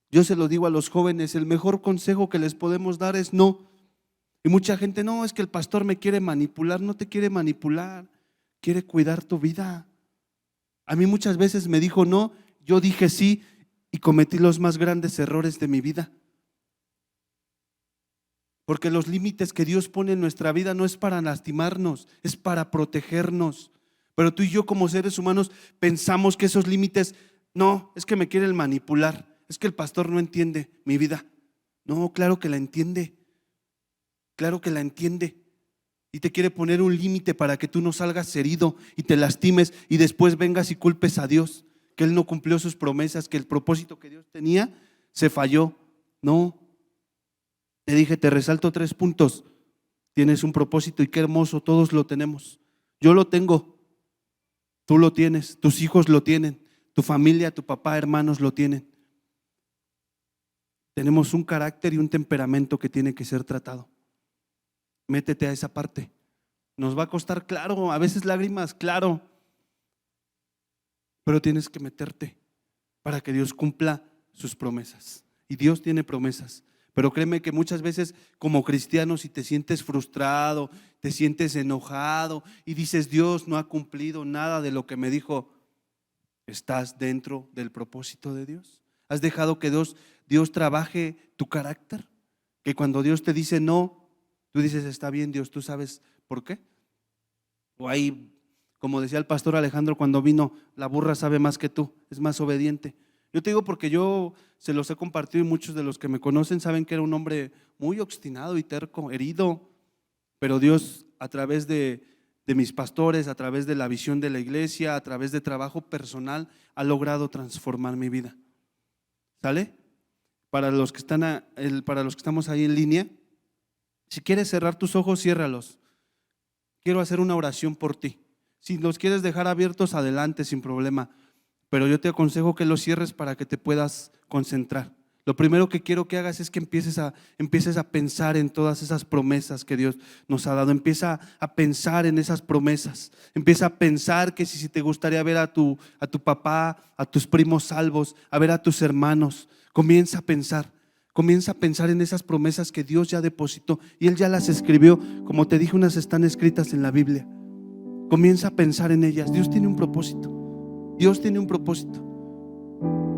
Yo se lo digo a los jóvenes, el mejor consejo que les podemos dar es no. Y mucha gente: no, es que el pastor me quiere manipular. No te quiere manipular, quiere cuidar tu vida. A mí muchas veces me dijo no, yo dije sí y cometí los más grandes errores de mi vida. Porque los límites que Dios pone en nuestra vida no es para lastimarnos, es para protegernos. Pero tú y yo como seres humanos pensamos que esos límites, no, es que me quieren manipular, es que el pastor no entiende mi vida. No, claro que la entiende, claro que la entiende. Y te quiere poner un límite para que tú no salgas herido y te lastimes y después vengas y culpes a Dios, que Él no cumplió sus promesas, que el propósito que Dios tenía se falló. No, te dije, te resalto 3 puntos. Tienes un propósito y qué hermoso, todos lo tenemos. Yo lo tengo, tú lo tienes, tus hijos lo tienen, tu familia, tu papá, hermanos lo tienen. Tenemos un carácter y un temperamento que tiene que ser tratado. Métete a esa parte. Nos va a costar, claro, a veces lágrimas, claro, pero tienes que meterte para que Dios cumpla sus promesas. Y Dios tiene promesas. Pero créeme que muchas veces como cristianos, si te sientes frustrado, te sientes enojado y dices: Dios no ha cumplido nada de lo que me dijo, ¿estás dentro del propósito de Dios? ¿Has dejado que Dios trabaje tu carácter? Que cuando Dios te dice no, tú dices: está bien, Dios, tú sabes por qué. O ahí, como decía el pastor Alejandro cuando vino, la burra sabe más que tú, es más obediente. Yo te digo porque yo se los he compartido y muchos de los que me conocen saben que era un hombre muy obstinado y terco, herido. Pero Dios, a través de mis pastores, a través de la visión de la iglesia, a través de trabajo personal, ha logrado transformar mi vida. ¿Sale? Para los que estamos ahí en línea, si quieres cerrar tus ojos, ciérralos. Quiero hacer una oración por ti. Si los quieres dejar abiertos, adelante, sin problema. Pero yo te aconsejo que los cierres para que te puedas concentrar. Lo primero que quiero que hagas es que empieces a pensar en todas esas promesas que Dios nos ha dado. Empieza a pensar en esas promesas. Empieza a pensar que si te gustaría ver a tu papá, a tus primos salvos, a ver a tus hermanos, comienza a pensar en esas promesas que Dios ya depositó y Él ya las escribió. Como te dije, unas están escritas en la Biblia. Comienza a pensar en ellas. Dios tiene un propósito. Dios tiene un propósito.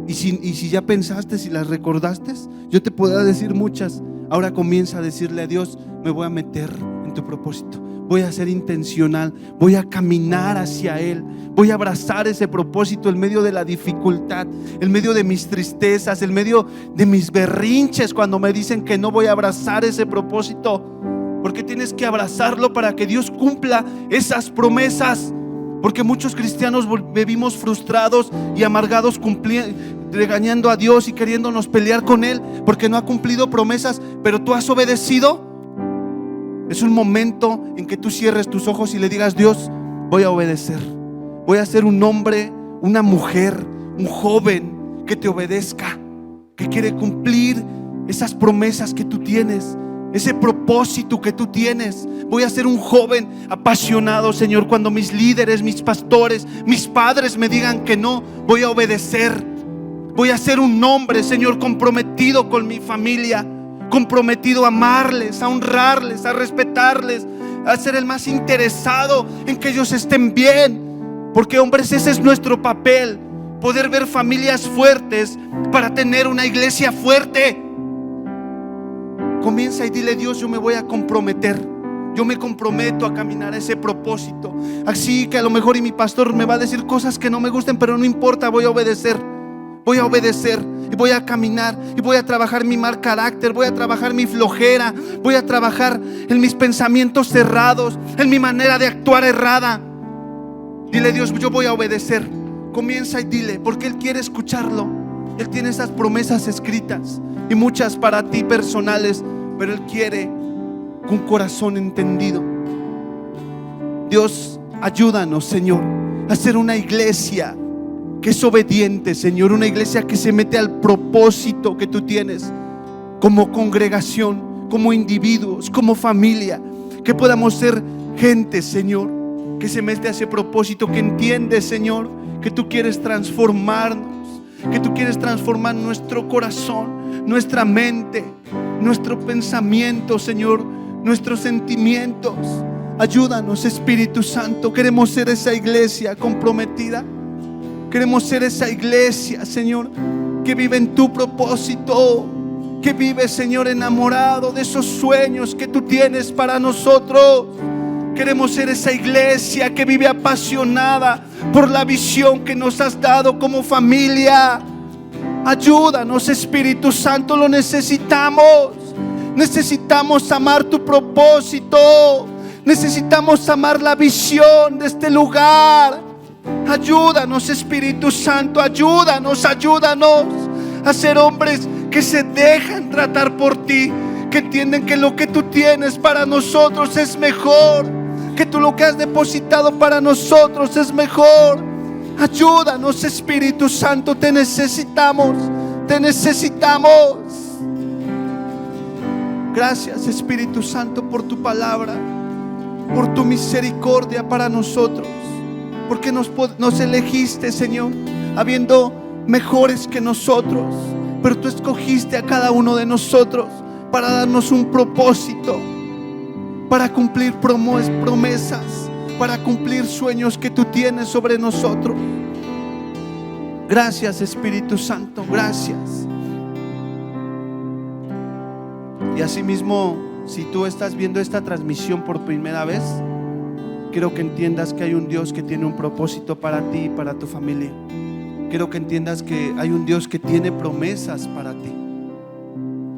Y si ya pensaste, si las recordaste, yo te puedo decir muchas. Ahora comienza a decirle a Dios: me voy a meter en tu propósito. Voy a ser intencional, voy a caminar hacia Él, voy a abrazar ese propósito en medio de la dificultad, en medio de mis tristezas, en medio de mis berrinches cuando me dicen que no. Voy a abrazar ese propósito, porque tienes que abrazarlo para que Dios cumpla esas promesas. Porque muchos cristianos vivimos frustrados y amargados, regañando a Dios y queriéndonos pelear con Él porque no ha cumplido promesas, pero tú has obedecido. Es un momento en que tú cierres tus ojos y le digas: Dios, voy a obedecer. Voy a ser un hombre, una mujer, un joven que te obedezca, que quiere cumplir esas promesas que tú tienes, ese propósito que tú tienes. Voy a ser un joven apasionado, Señor. Cuando mis líderes, mis pastores, mis padres me digan que no, voy a obedecer. Voy a ser un hombre, Señor, comprometido con mi familia, comprometido a amarles, a honrarles, a respetarles, a ser el más interesado en que ellos estén bien. Porque, hombres, ese es nuestro papel: poder ver familias fuertes para tener una iglesia fuerte. Comienza y dile: Dios, yo me voy a comprometer. Yo me comprometo a caminar a ese propósito. Así que a lo mejor y mi pastor me va a decir cosas que no me gusten, pero no importa, voy a obedecer. Voy a obedecer y voy a caminar y voy a trabajar mi mal carácter, voy a trabajar mi flojera, voy a trabajar en mis pensamientos cerrados, en mi manera de actuar errada. Dile: Dios, yo voy a obedecer. Comienza y dile, porque Él quiere escucharlo. Él tiene esas promesas escritas y muchas para ti personales, pero Él quiere con corazón entendido. Dios, ayúdanos, Señor, a ser una iglesia que es obediente, Señor, una iglesia que se mete al propósito que tú tienes como congregación, como individuos, como familia, que podamos ser gente, Señor, que se mete a ese propósito, que entiende, Señor, que tú quieres transformarnos, que tú quieres transformar nuestro corazón, nuestra mente, nuestro pensamiento, Señor, nuestros sentimientos. Ayúdanos, Espíritu Santo. Queremos ser esa iglesia comprometida. Queremos ser esa iglesia, Señor, que vive en tu propósito, que vive, Señor, enamorado de esos sueños que tú tienes para nosotros. Queremos ser esa iglesia que vive apasionada por la visión que nos has dado como familia. Ayúdanos, Espíritu Santo, lo necesitamos. Necesitamos amar tu propósito. Necesitamos amar la visión de este lugar. Ayúdanos, Espíritu Santo, ayúdanos a ser hombres que se dejan tratar por ti, que entienden que lo que tú tienes para nosotros es mejor, que tú lo que has depositado para nosotros es mejor. Ayúdanos, Espíritu Santo, te necesitamos, te necesitamos. Gracias, Espíritu Santo, por tu palabra, por tu misericordia para nosotros, porque nos elegiste, Señor, habiendo mejores que nosotros, pero tú escogiste a cada uno de nosotros para darnos un propósito, para cumplir promesas, para cumplir sueños que tú tienes sobre nosotros. Gracias, Espíritu Santo, gracias. Y asimismo, si tú estás viendo esta transmisión por primera vez, quiero que entiendas que hay un Dios que tiene un propósito para ti y para tu familia. Quiero que entiendas que hay un Dios que tiene promesas para ti,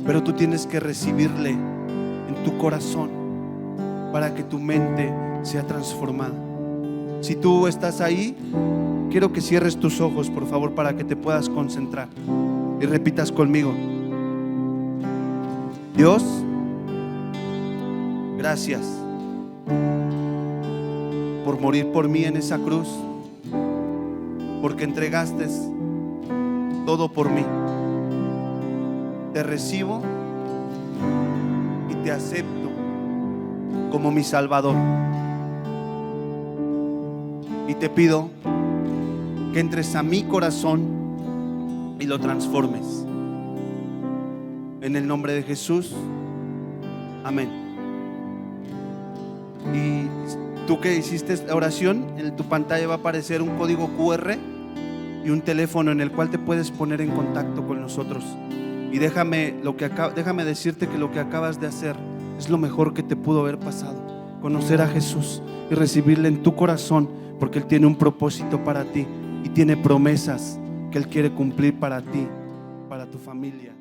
pero tú tienes que recibirle en tu corazón para que tu mente sea transformada. Si tú estás ahí, quiero que cierres tus ojos, por favor, para que te puedas concentrar y repitas conmigo: Dios, gracias por morir por mí en esa cruz, porque entregaste todo por mí. Te recibo y te acepto como mi Salvador. Y te pido que entres a mi corazón y lo transformes. En el nombre de Jesús, amén. Y tú que hiciste esta oración, en tu pantalla va a aparecer un código QR y un teléfono en el cual te puedes poner en contacto con nosotros. Y déjame decirte que lo que acabas de hacer es lo mejor que te pudo haber pasado: conocer a Jesús y recibirle en tu corazón, porque Él tiene un propósito para ti y tiene promesas que Él quiere cumplir para ti, para tu familia.